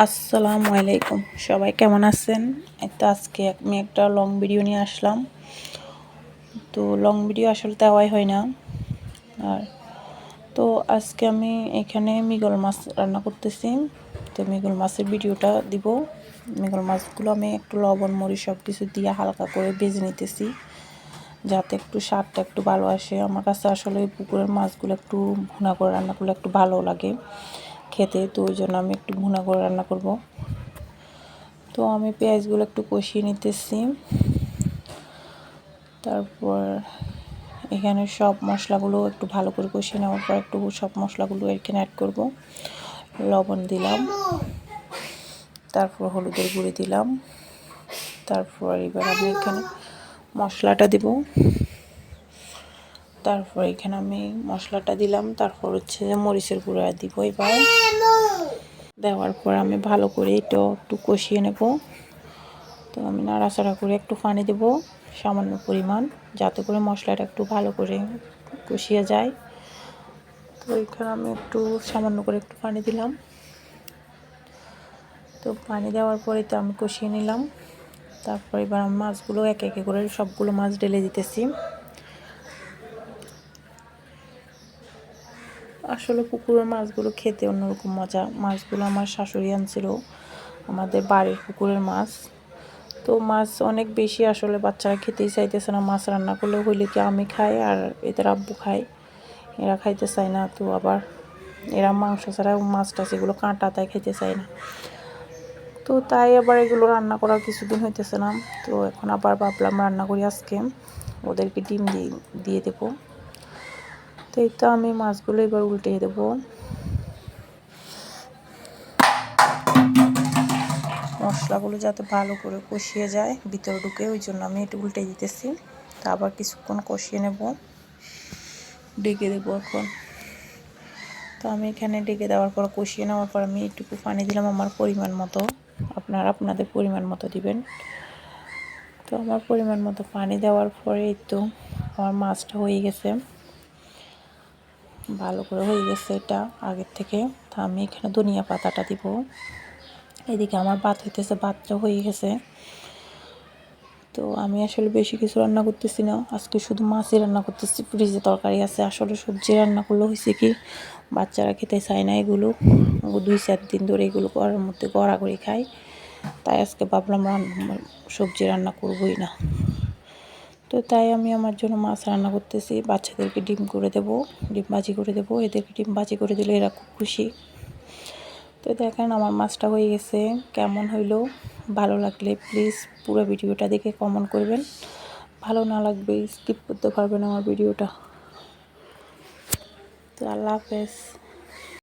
আসসালামু আলাইকুম, সবাই কেমন আছেন? তো আজকে আমি একটা লং ভিডিও নিয়ে আসলাম। তো লং ভিডিও আসলে দেওয়াই হয় না। আর তো আজকে আমি এখানে মৃগেল মাছ রান্না করতেছি। তো মৃগেল মাছের ভিডিওটা দিব। মৃগেল মাছগুলো আমি একটু লবণ মরিচ সব কিছু দিয়ে হালকা করে ভেজে নিতেছি, যাতে একটু স্বাদটা একটু ভালো আসে। আমার কাছে আসলে পুকুরের মাছগুলো একটু ভুনা করে রান্না করলে একটু ভালো লাগে খেতে, তো ওই জন্য আমি একটু ভুনা করে রান্না করব। তো আমি পেঁয়াজগুলো একটু কষিয়ে নিতেছি। তারপর এখানে সব মশলাগুলো একটু ভালো করে কষিয়ে নেওয়ার পর একটু সব মশলাগুলো এখানে অ্যাড করব। লবণ দিলাম, তারপর হলুদের গুঁড়ি দিলাম, তারপর এবার আমি এখানে মশলাটা দিব। তারপর এখানে আমি মশলাটা দিলাম, তারপর হচ্ছে মরিচের গুঁড়া দিব। এবার দেওয়ার পর আমি ভালো করে এটা একটু কষিয়ে নেব। তো আমি নাড়াচাড়া করে একটু পানি দেব সামান্য পরিমাণ, যাতে করে মশলাটা একটু ভালো করে কষিয়ে যায়। তো এখানে আমি একটু সামান্য করে একটু পানি দিলাম। তো পানি দেওয়ার পরে তো আমি কষিয়ে নিলাম। তারপর এবার আমি মাছগুলো একে একে করে সবগুলো মাছ ঢেলে দিতেছি। আসলে পুকুরের মাছগুলো খেতে অন্যরকম মজা। মাছগুলো আমার শাশুড়ি আনছিল, আমাদের বাড়ির পুকুরের মাছ। তো মাছ অনেক বেশি, আসলে বাচ্চারা খেতেই চাইতেছে না। মাছ রান্না করলে হইলে কি আমি খাই আর এদের আব্বু খায়, এরা খাইতে চায় না। তো আবার এরা মাংস ছাড়া মাছ টাছ এগুলো কাঁটা, তাই খেতে চায় না। তো তাই আবার এগুলো রান্না করার কিছুদিন হইতেছে না। তো এখন আবার ভাবলাম রান্না করি আজকে, ওদেরকে ডিম দিয়ে দেবো। তো এই তো আমি মাছগুলো এবার উল্টে দেবো। মশলাগুলো যাতে ভালো করে কষিয়ে যায় ভিতরে ঢুকে, ওই জন্য আমি একটু উল্টে দিতেছি। তো আবার কিছুক্ষণ কষিয়ে নেব, ডেকে দেবো এখন। তো আমি এখানে ডেকে দেওয়ার পর কষিয়ে নেওয়ার পর আমি একটু পানি দিলাম আমার পরিমাণ মতো। আপনারা আপনাদের পরিমাণ মতো দিবেন। তো আমার পরিমাণ মতো পানি দেওয়ার পরে এই তো আমার মাছটা হয়ে গেছে, ভালো করে হয়ে গেছে এটা আগের থেকে। তো আমি এখানে ধনিয়া পাতাটা দিব। এদিকে আমার ভাত হইতেছে, ভাতটা হয়ে গেছে। তো আমি আসলে বেশি কিছু রান্না করতেছি না, আজকে শুধু মাছই রান্না করতেছি। ফ্রিজে তরকারি আছে। আসলে সবজি রান্না করলে হয়েছে কি, বাচ্চারা খেতে চায় না এগুলো। 2-4 দিন ধরে এগুলো করার মধ্যে গড়াগড়ি খায়। তাই আজকে ভাবলাম সবজি রান্না করবই না। তো তাই আমি আমার জন্য মাছ রান্না করতেছি। বাচ্চাদেরকে ডিম করে দেবো, ডিম ভাজি করে দেবো। এদেরকে ডিম ভাজি করে দিলে এরা খুব খুশি। তো দেখেন আমার মাছটা হয়ে গেছে। কেমন হইলো, ভালো লাগলে প্লিজ পুরো ভিডিওটা দেখে কমেন্ট করবেন। ভালো না লাগবে স্কিপ করতে পারবেন আমার ভিডিওটা। তো আল্লাহ হাফেজ।